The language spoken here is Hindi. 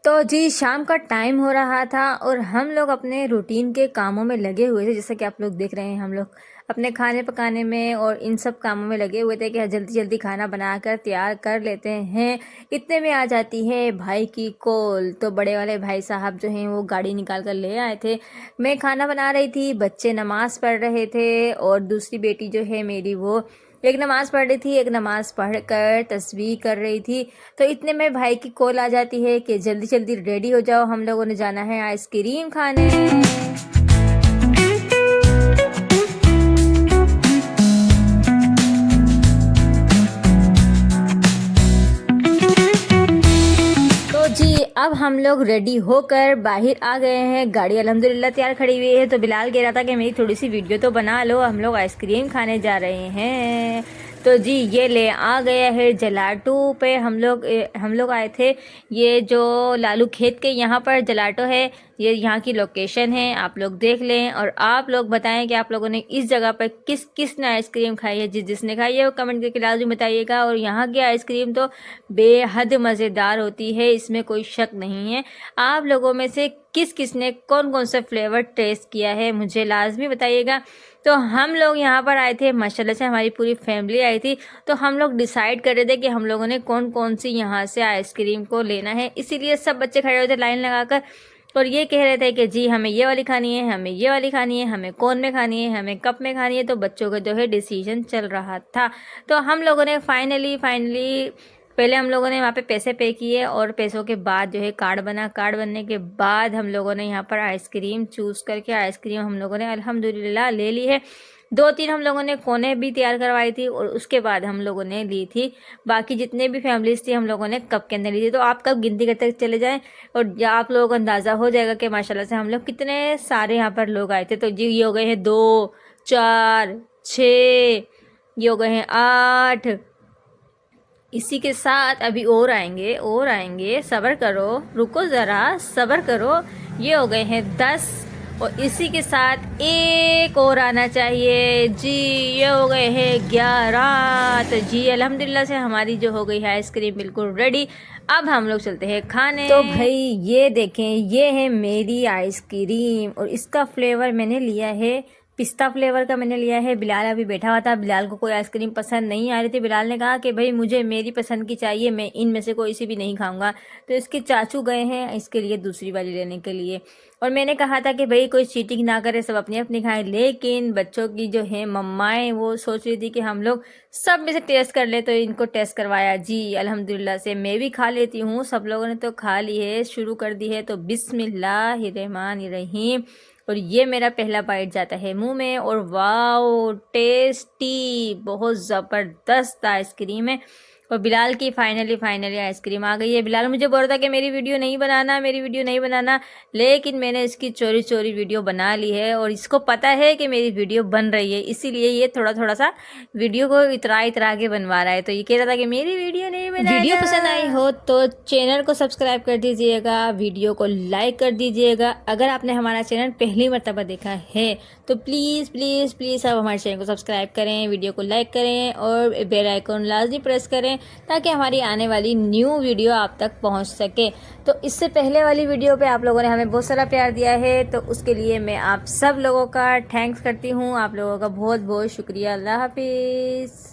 तो जी शाम का टाइम हो रहा था और हम लोग अपने रूटीन के कामों में लगे हुए थे। जैसा कि आप लोग देख रहे हैं, हम लोग अपने खाने पकाने में और इन सब कामों में लगे हुए थे कि जल्दी जल्दी खाना बनाकर तैयार कर लेते हैं। इतने में आ जाती है भाई की कॉल। तो बड़े वाले भाई साहब जो हैं वो गाड़ी निकाल कर ले आए थे। मैं खाना बना रही थी, बच्चे नमाज़ पढ़ रहे थे और दूसरी बेटी जो है मेरी वो एक नमाज़ पढ़ रही थी, एक नमाज़ पढ़कर तस्बीह कर रही थी। तो इतने में भाई की कॉल आ जाती है कि जल्दी जल्दी रेडी हो जाओ, हम लोगों ने जाना है आइसक्रीम खाने। तो जी अब हम लोग रेडी होकर बाहर आ गए हैं। गाड़ी अल्हम्दुलिल्लाह तैयार खड़ी हुई है। तो बिलाल कह रहा था कि मेरी थोड़ी सी वीडियो तो बना लो, हम लोग आइसक्रीम खाने जा रहे हैं। तो जी ये ले आ गया है जलाटू पे। हम लोग आए थे, ये जो लालू खेत के यहाँ पर जलाटो है, ये यहाँ की लोकेशन है, आप लोग देख लें। और आप लोग बताएं कि आप लोगों ने इस जगह पर किस किस ने आइसक्रीम खाई है। जिसने खाई है वो कमेंट करके लाजमी बताइएगा। और यहाँ की आइसक्रीम तो बेहद मज़ेदार होती है, इसमें कोई शक नहीं है। आप लोगों में से किस किस ने कौन कौन सा फ्लेवर टेस्ट किया है मुझे लाजमी बताइएगा। तो हम लोग यहाँ पर आए थे, माशाल्लाह से हमारी पूरी फैमिली आई थी। तो हम लोग डिसाइड कर रहे थे कि हम लोगों ने कौन कौन सी यहाँ से आइसक्रीम को लेना है, इसीलिए सब बच्चे खड़े हुए थे लाइन लगाकर और ये कह रहे थे कि जी हमें ये वाली खानी है, हमें ये वाली खानी है, हमें कोन में खानी है, हमें कप में खानी है। तो बच्चों का जो है डिसीजन चल रहा था। तो हम लोगों ने फाइनली पहले हम लोगों ने वहाँ पे पैसे पे किए और पैसों के बाद जो है कार्ड बना। कार्ड बनने के बाद हम लोगों ने यहाँ पर आइसक्रीम चूज़ करके आइसक्रीम हम लोगों ने अल्हम्दुलिल्लाह ले ली है। 2-3 हम लोगों ने कोने भी तैयार करवाई थी और उसके बाद हम लोगों ने ली थी। बाकी जितने भी फैमिलीज थी हम लोगों ने कप के अंदर ली थी। तो आप कब गिनती करते चले जाएं और आप लोगों को अंदाज़ा हो जाएगा कि माशाल्लाह से हम लोग कितने सारे यहाँ पर लोग आए थे। तो जी ये हो गए हैं 2, 4, 6, ये हो गए हैं 8। इसी के साथ अभी और आएंगे, सब्र करो, रुको ज़रा सब्र करो। ये हो गए हैं 10 और इसी के साथ एक और आना चाहिए। जी ये हो गए हैं 11। तो जी अल्हम्दुलिल्लाह से हमारी जो हो गई है आइसक्रीम बिल्कुल रेडी। अब हम लोग चलते हैं खाने। तो भाई ये देखें, ये है मेरी आइसक्रीम और इसका फ्लेवर मैंने लिया है पिस्ता फ्लेवर का मैंने लिया है। बिलाल अभी बैठा हुआ था, बिलाल को कोई आइसक्रीम पसंद नहीं आ रही थी। बिलाल ने कहा कि भाई मुझे मेरी पसंद की चाहिए, मैं इनमें से कोई सी भी नहीं खाऊंगा। तो इसके चाचू गए हैं इसके लिए दूसरी वाली लेने के लिए। और मैंने कहा था कि भाई कोई चीटिंग ना करे, सब अपनी अपनी खाएं। लेकिन बच्चों की जो है मम्माएँ वो सोच रही थी कि हम लोग सब में से टेस्ट कर ले, तो इनको टेस्ट करवाया। जी अल्हम्दुलिल्लाह से मैं भी खा लेती हूँ, सब लोगों ने तो खा ली है, शुरू कर दी है। तो बिस्मिल्लाहिर्रहमानिर्रहीम। और ये मेरा पहला बाइट जाता है मुंह में और वाओ टेस्टी, बहुत ज़बरदस्त आइसक्रीम है। और बिलाल की फाइनली आइसक्रीम आ गई है। बिलाल मुझे बोल रहा था कि मेरी वीडियो नहीं बनाना, लेकिन मैंने इसकी चोरी चोरी वीडियो बना ली है और इसको पता है कि मेरी वीडियो बन रही है, इसीलिए ये थोड़ा सा वीडियो को इतरा के बनवा रहा है। तो ये कह रहा था कि मेरी वीडियो नहीं बनाना। वीडियो पसंद आई हो तो चैनल को सब्सक्राइब कर दीजिएगा, वीडियो को लाइक कर दीजिएगा। अगर आपने हमारा चैनल पहली मर्तबा देखा है तो प्लीज़ आप हमारे चैनल को सब्सक्राइब करें, वीडियो को लाइक करें और बेल आइकन लाजमी प्रेस करें ताकि हमारी आने वाली न्यू वीडियो आप तक पहुंच सके। तो इससे पहले वाली वीडियो पे आप लोगों ने हमें बहुत सारा प्यार दिया है, तो उसके लिए मैं आप सब लोगों का थैंक्स करती हूँ। आप लोगों का बहुत बहुत शुक्रिया। अल्लाह हाफिज़।